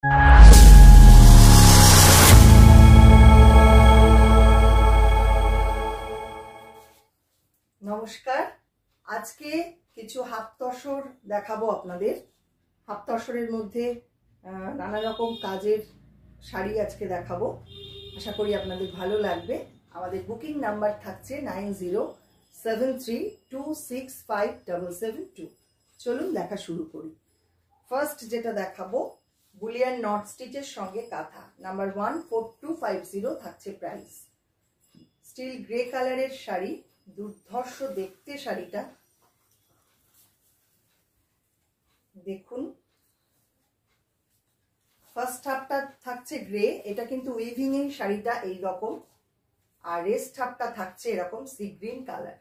নমস্কার, আজকে কিছু হাফ তসর দেখাবো আপনাদের। হাফ তসরের মধ্যে নানা রকম কাজের শাড়ি আজকে দেখাবো। আশা করি আপনাদের ভালো লাগবে। আমাদের বুকিং নাম্বার থাকছে 9073265772। চলুন দেখা শুরু করি। ফার্স্ট যেটা দেখাবো বুলিয়ান নট স্টিচের সঙ্গে কাঁথা, নাম্বার 14250 থাকছে প্রাইস। স্টিল গ্রে কালারের শাড়ি, দুর্ধর্ষ দেখতে শাড়িটা, দেখুন। ফার্স্ট হাফটা থাকছে গ্রে, এটা কিন্তু উইভিং এর শাড়িটা এই রকম, আর রেস্ট হাফটা থাকছে এরকম সি গ্রিন কালার।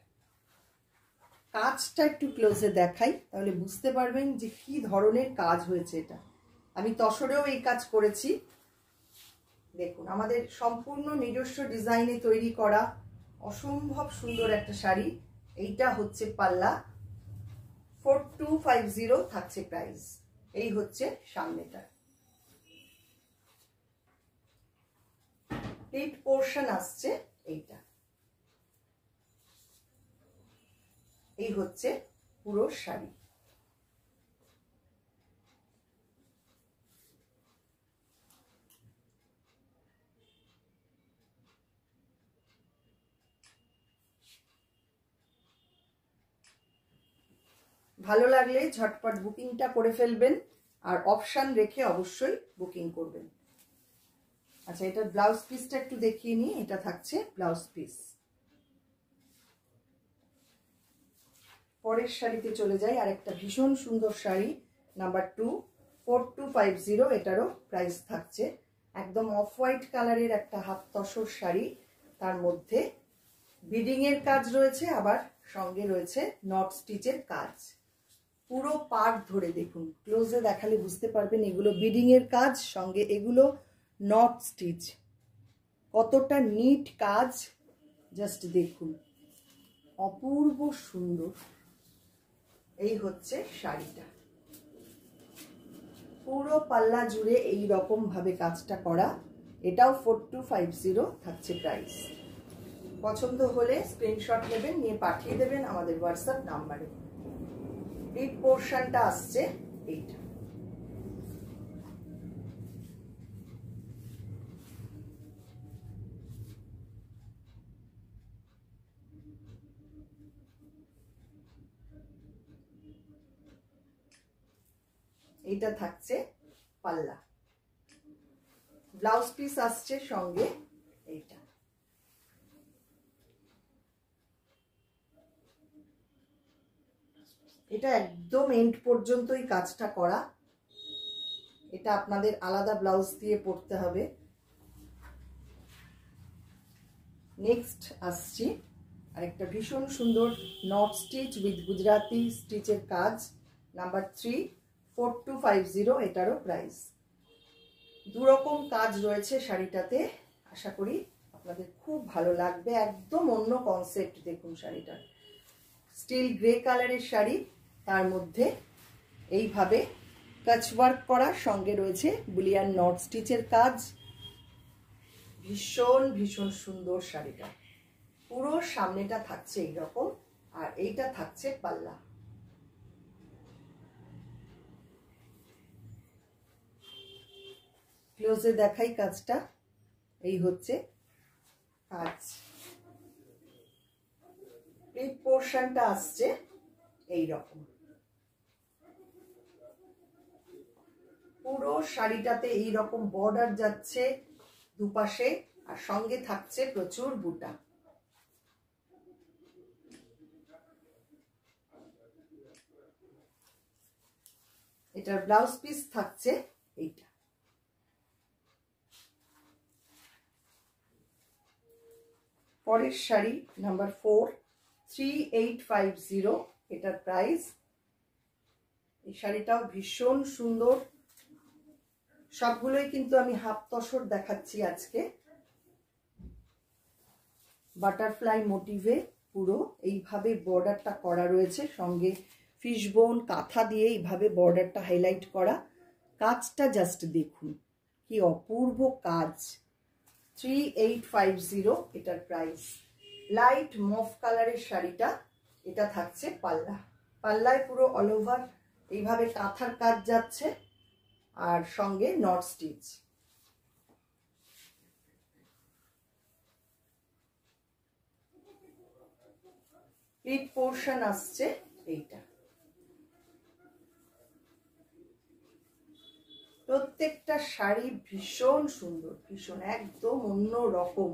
কাজটা একটু ক্লোজে দেখাই, তাহলে বুঝতে পারবেন যে কি ধরনের কাজ হয়েছে। এটা আমি তসরেও এই কাজ করেছি। দেখুন, আমাদের সম্পূর্ণ নিজস্ব ডিজাইনে তৈরি করা অসম্ভব সুন্দর একটা শাড়ি। এইটা হচ্ছে পাল্লা, 4250 থাকছে প্রাইস। এই হচ্ছে সামনেটা। পিঠ পোর্শন আসছে এইটা। এই হচ্ছে পুরো শাড়ি। ভালো লাগলে ঝটপট বুকিংটা করে ফেলবেন, আর অপশন রেখে অবশ্যই বুকিং করবেন। আচ্ছা, এটা ব্লাউজ পিসটা একটু দেখিয়ে নিই। এটা থাকছে ব্লাউজ পিস। পরের শাড়িতে চলে যাই। আর একটা ভীষণ সুন্দর শাড়ি, নাম্বার 24250, এটারও প্রাইস থাকছে। একদম অফ হোয়াইট কালারের একটা হাফ তসর শাড়ি, তার মধ্যে বিডিং এর কাজ রয়েছে, আবার সঙ্গে রয়েছে নট স্টিচের কাজ। পুরো পার্ট ধরে দেখুন, ক্লোজে দেখালে বুঝতে পারবেন এগুলো বিডিং এর কাজ, সঙ্গে এগুলো নট স্টিচ। কতটা নিট কাজ জাস্ট দেখুন, অপূর্ব সুন্দর। এই হচ্ছে শাড়িটা। পুরো পাল্লা জুড়ে এই রকম ভাবে কাজটা করা। এটাও 4250 থাকছে প্রাইস। পছন্দ হলে স্ক্রিনশট নেবেন, নিয়ে পাঠিয়ে দেবেন আমাদের হোয়াটসঅ্যাপ নাম্বারে। এই পোর্শনটা আসছে এইটা। এইটা থাকছে পাল্লা। ব্লাউজ পিস আসছে সঙ্গে এইটা। এটা একদম এন্ড পর্যন্তই কাজটা করা। এটা আপনাদের আলাদা ব্লাউজ দিয়ে পরতে হবে। নেক্সট আসছি আরেকটা ভীষণ সুন্দর নট স্টিচ উইথ গুজরাটি স্টিচের কাজ, নাম্বার 34250, এটারও প্রাইস। দুরকম কাজ রয়েছে শাড়িটাতে। আশা করি আপনাদের খুব ভালো লাগবে। একদম অন্য কনসেপ্ট। দেখুন শাড়িটা স্টিল গ্রে কালারের শাড়ি, তার মধ্যে এইভাবে কাচ ওয়ার্ক করা, সঙ্গে রয়েছে বুলিয়ান নট স্টিচের কাজ। ভীষণ ভীষণ সুন্দর শাড়িটা। পুরো সামনেটা থাকছে এইরকম, আর এইটা থাকছে পাল্লা। ক্লোজে দেখাই কাজটা। এই হচ্ছে কাজ। এই পোর্শনটা আসছে এই রকম। পুরো শাড়িটাতে এই রকম বর্ডার যাচ্ছে দুপাশে, আর সঙ্গে থাকছে প্রচুর বুটা। এটার ব্লাউজ পিস থাকছে এইটা। পরের শাড়ি নাম্বার 43850, এটার প্রাইস। এই শাড়িটাও ভীষণ সুন্দর। সবগুলোই কিন্তু আমি হাফ তসর দেখাচ্ছি আজকে। বাটারফ্লাই মোটিভে পুরো এইভাবে বর্ডারটা করা রয়েছে, সঙ্গে ফিশবোন কাঁথা দিয়ে এইভাবে বর্ডারটা হাইলাইট করা। কাজটা জাস্ট দেখুন, কি অপূর্ব কাজ। 3850 এটার প্রাইস। লাইট মফ কালারের শাড়িটা, এটা থাকছে পাল্লা। পাল্লায় পুরো অল ওভার এইভাবে কাঁথার কাজ যাচ্ছে আর সঙ্গে নট স্টিচ। প্লিট পোর্শন আসছে এইটা। প্রত্যেকটা শাড়ি ভীষণ সুন্দর, ভীষণ একদম অন্য রকম।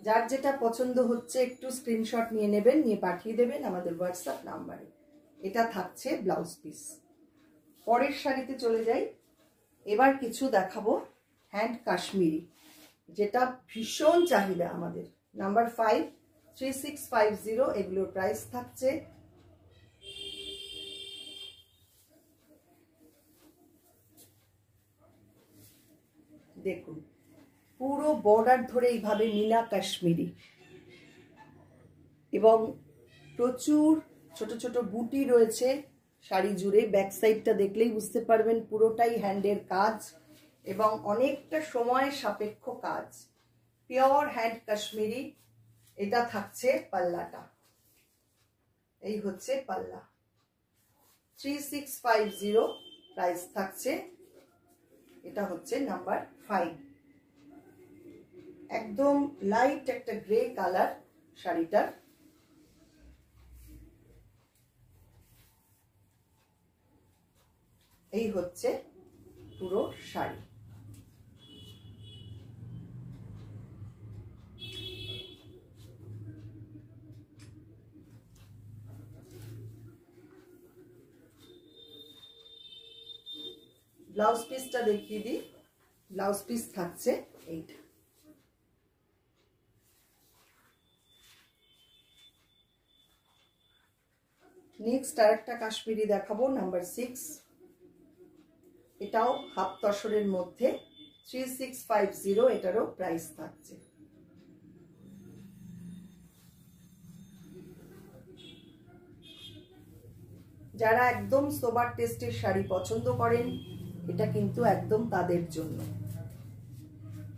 যার যেটা পছন্দ হচ্ছে একটু স্ক্রিনশট নিয়ে নেবেন, নিয়ে পাঠিয়ে দেবেন আমাদের হোয়াটসঅ্যাপ নাম্বারে। এটা থাকছে ব্লাউজ পিস। পরের শাড়িতে চলে যাই। এবার কিছু দেখাবো হ্যান্ড কাশ্মীরি, যেটা ভীষণ চাহিদা আমাদের। নাম্বার 5, 3650 এগুলোর প্রাইস থাকছে দেখুন পুরো বর্ডার ধরে এইভাবে মিনা কাশ্মীরি, এবং প্রচুর ছোট ছোট বুটি রয়েছে শাড়ি জুড়ে। ব্যাক সাইডটা দেখলেই বুঝতে পারবেন পুরোটাই হ্যান্ডের কাজ এবং অনেকটা সময় সাপেক্ষ কাজ। Pure hand Kashmiri. এটা থাকছে পাল্লাটা, এই হচ্ছে পাল্লা। 3650 প্রাইস থাকছে। এটা হচ্ছে নাম্বার 5। একদম লাইট একটা গ্রে কালার শাড়িটার। এই হচ্ছে পুরো শাড়ি। ব্লাউজ পিসটা দেখিয়ে দিই। ব্লাউজ পিস থাকছে এইটা। নেক্সট আরেকটা কাশ্মীরি দেখাবো, নাম্বার 6। এটাও হাফ তসরের মধ্যে। 3650 এটারও প্রাইস থাকছে। যারা একদম সোবার টেস্টের শাড়ি পছন্দ করেন, এটা কিন্তু একদম তাদের জন্য।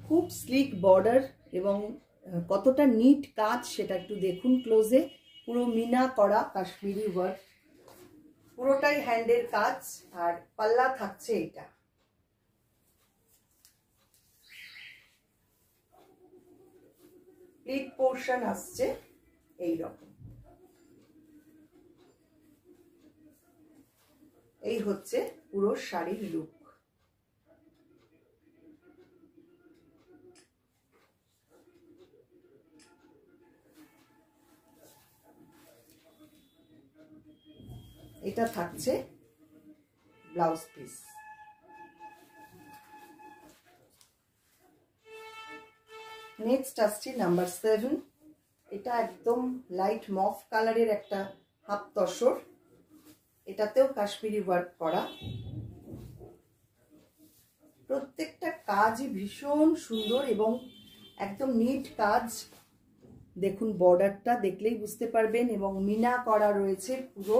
খুব স্লিক বর্ডার এবং কতটা নিট কাজ সেটা একটু দেখুন ক্লোজে। পুরো মিনা করা কাশ্মীরি ওয়ার্ক, পুরোটাই হ্যান্ডের কাজ। আর পাল্লা থাকছে এটা। প্লিট পোর্শন আসছে এই রকম। এই হচ্ছে পুরো শাড়ির লুক। এটা থাকছে ব্লাউজ পিস। নেক্সট আসছে নাম্বার 7। এটা একদম লাইট মফ কালারের একটা হাফ তসর। এটাতেও কাশ্মীরি ওয়ার্ক করা। প্রত্যেকটা কাজই ভীষণ সুন্দর এবং একদম নিট কাজ। দেখুন বর্ডারটা দেখলেই বুঝতে পারবেন, এবং মিনা করা রয়েছে পুরো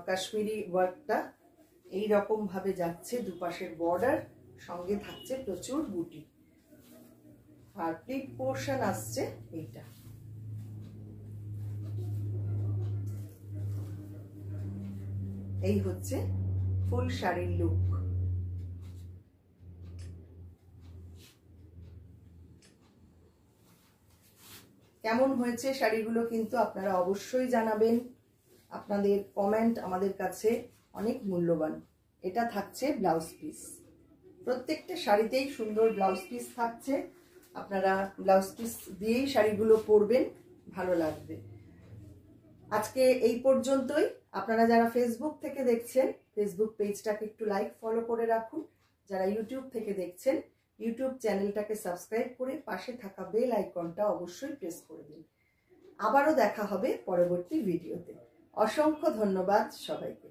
কাশ্মীরি ওয়ার্কটা। এই রকম ভাবে যাচ্ছে দুপাশের বর্ডার, সঙ্গে থাকছে প্রচুর বুটি। আর প্লিট পোর্শন আসছে এইটা। এই হচ্ছে ফুল শাড়ির লুক। কেমন হয়েছে শাড়িগুলো কিন্তু আপনারা অবশ্যই জানাবেন। আপনাদের কমেন্ট আমাদের কাছে অনেক মূল্যবান। এটা থাকছে ব্লাউজ পিস। প্রত্যেকটা শাড়িতেই সুন্দর ব্লাউজ পিস থাকছে। আপনারা ব্লাউজ পিস দিয়েই শাড়িগুলো পরবেন, ভালো লাগবে। আজকে এই পর্যন্তই। আপনারা যারা ফেসবুক থেকে দেখছেন, ফেসবুক পেজটাকে একটু লাইক ফলো করে রাখুন। যারা ইউটিউব থেকে দেখছেন, ইউটিউব চ্যানেলটাকে সাবস্ক্রাইব করে পাশে থাকা বেল আইকনটা অবশ্যই প্রেস করে দিন। আবারও দেখা হবে পরবর্তী ভিডিওতে। অসংখ্য ধন্যবাদ সবাইকে।